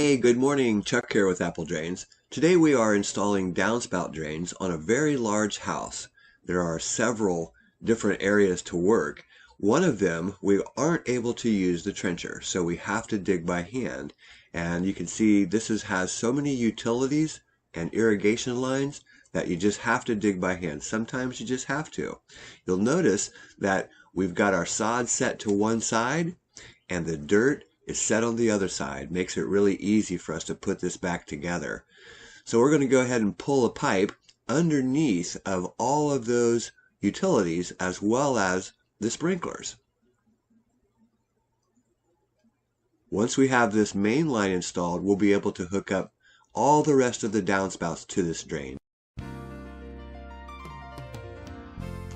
Hey, good morning. Chuck here with Apple Drains. Today we are installing downspout drains on a very large house. There are several different areas to work. One of them, we aren't able to use the trencher, so we have to dig by hand. And you can see this has so many utilities and irrigation lines that you just have to dig by hand. Sometimes you just have to. You'll notice that we've got our sod set to one side and the dirt is set on the other side. Makes it really easy for us to put this back together. So we're going to go ahead and pull a pipe underneath of all of those utilities as well as the sprinklers. Once we have this main line installed, we'll be able to hook up all the rest of the downspouts to this drain.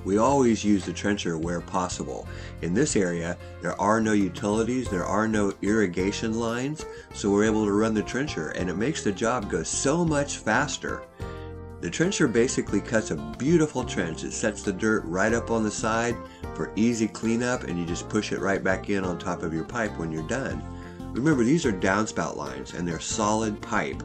We always use the trencher where possible. In this area, there are no utilities, there are no irrigation lines, so we're able to run the trencher, and it makes the job go so much faster. The trencher basically cuts a beautiful trench. It sets the dirt right up on the side for easy cleanup, and you just push it right back in on top of your pipe when you're done. Remember, these are downspout lines, and they're solid pipe.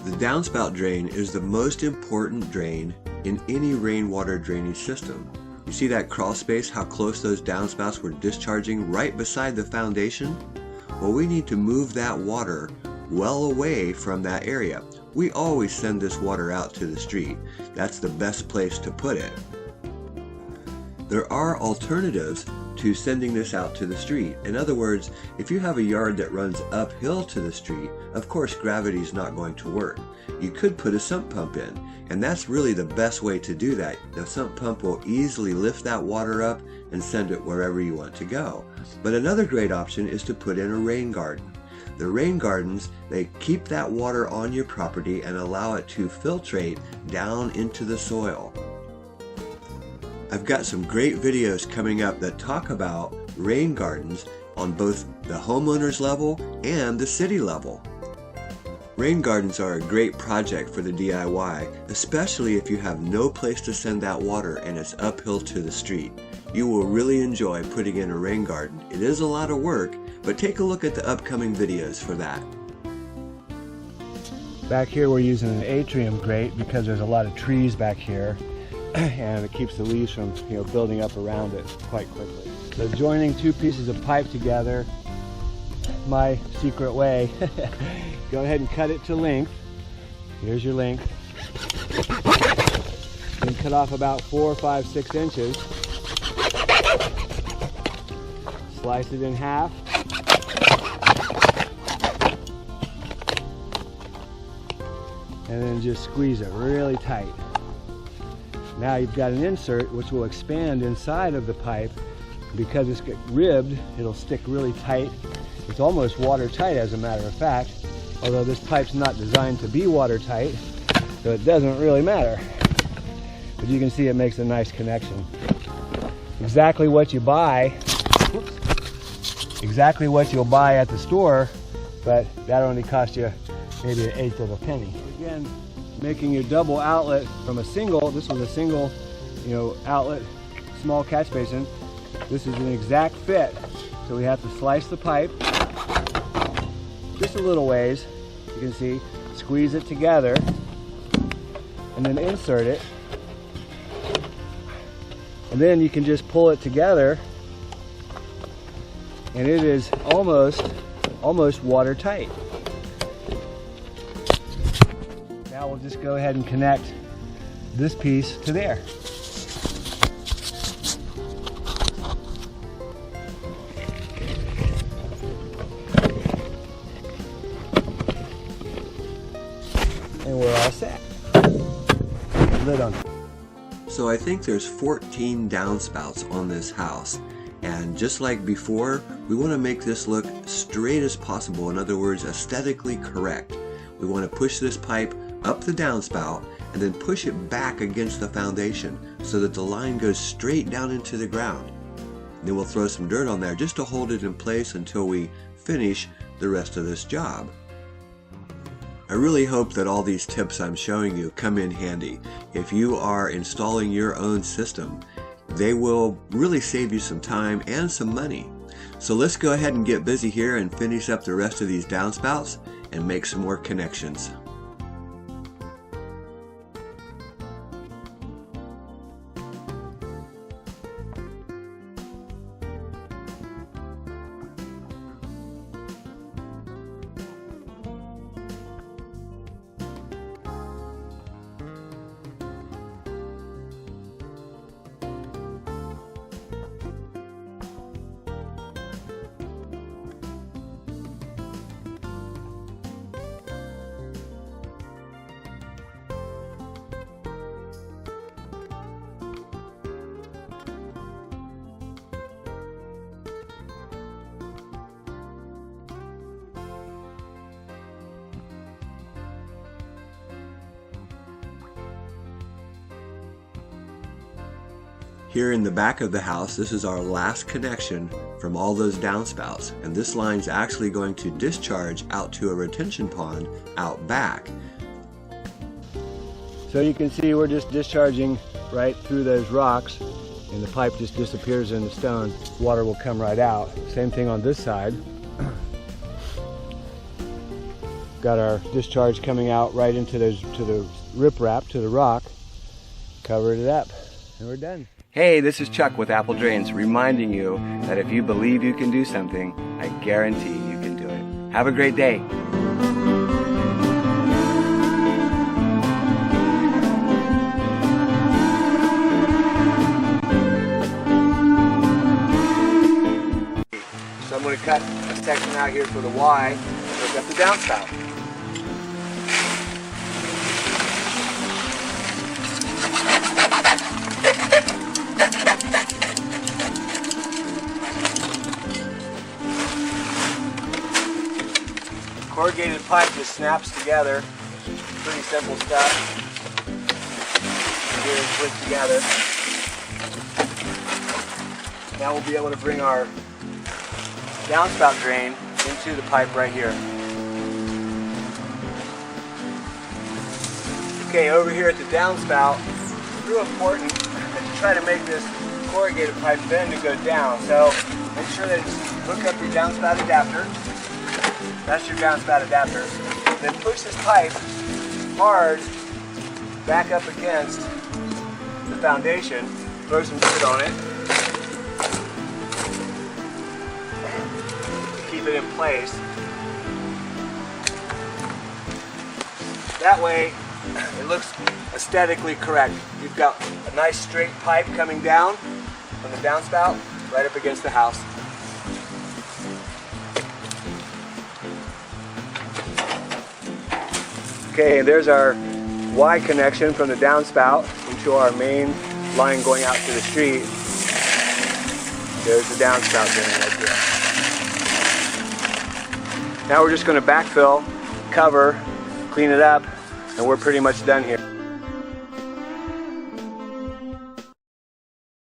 The downspout drain is the most important drain in any rainwater drainage system. You see that crawl space, how close those downspouts were discharging right beside the foundation? Well, we need to move that water well away from that area. We always send this water out to the street. That's the best place to put it. There are alternatives to sending this out to the street. In other words, if you have a yard that runs uphill to the street, of course gravity is not going to work. You could put a sump pump in, and that's really the best way to do that. The sump pump will easily lift that water up and send it wherever you want to go. But another great option is to put in a rain garden. The rain gardens, they keep that water on your property and allow it to filtrate down into the soil. I've got some great videos coming up that talk about rain gardens on both the homeowner's level and the city level. Rain gardens are a great project for the DIY, especially if you have no place to send that water and it's uphill to the street. You will really enjoy putting in a rain garden. It is a lot of work, but take a look at the upcoming videos for that. Back here we're using an atrium grate because there's a lot of trees back here and it keeps the leaves from building up around it quite quickly. So joining two pieces of pipe together, my secret way, go ahead and cut it to length. Here's your length. And cut off about 4, 5, 6 inches. Slice it in half. And then just squeeze it really tight. Now you've got an insert which will expand inside of the pipe. Because it's ribbed, it'll stick really tight. It's almost watertight, as a matter of fact, although this pipe's not designed to be watertight, so it doesn't really matter. But you can see it makes a nice connection. Exactly what you buy, exactly what you'll buy at the store, but that only cost you maybe 1/8 of a penny. Again, making your double outlet from a single, this was a single, outlet, small catch basin. This is an exact fit, so we have to slice the pipe just a little ways. You can see, squeeze it together, and then insert it, and then you can just pull it together, and it is almost watertight. Now we'll just go ahead and connect this piece to there. And we're all set. Lid on. So I think there's 14 downspouts on this house, and just like before, we want to make this look straight as possible. In other words, aesthetically correct. We want to push this pipe up the downspout and then push it back against the foundation so that the line goes straight down into the ground. Then we'll throw some dirt on there just to hold it in place until we finish the rest of this job. I really hope that all these tips I'm showing you come in handy. If you are installing your own system, they will really save you some time and some money. So let's go ahead and get busy here and finish up the rest of these downspouts and make some more connections. Here in the back of the house, this is our last connection from all those downspouts, and this line's actually going to discharge out to a retention pond out back. So you can see we're just discharging right through those rocks, and the pipe just disappears in the stone. Water will come right out. Same thing on this side. Got our discharge coming out right into those, to the riprap, to the rock. Covered it up, and we're done. Hey, this is Chuck with Apple Drains, reminding you that if you believe you can do something, I guarantee you can do it. Have a great day. So I'm going to cut a section out here for the Y and hook up the downspout. Corrugated pipe just snaps together. Pretty simple stuff. Here and click together. Now we'll be able to bring our downspout drain into the pipe right here. Okay, over here at the downspout, it's real important to try to make this corrugated pipe bend to go down. So make sure that you hook up your downspout adapter. That's your downspout adapter. Then push this pipe hard back up against the foundation. Throw some dirt on it. Keep it in place. That way it looks aesthetically correct. You've got a nice straight pipe coming down from the downspout right up against the house. Okay, and there's our Y connection from the downspout into our main line going out to the street. There's the downspout drain right there. Now we're just going to backfill, cover, clean it up, and we're pretty much done here.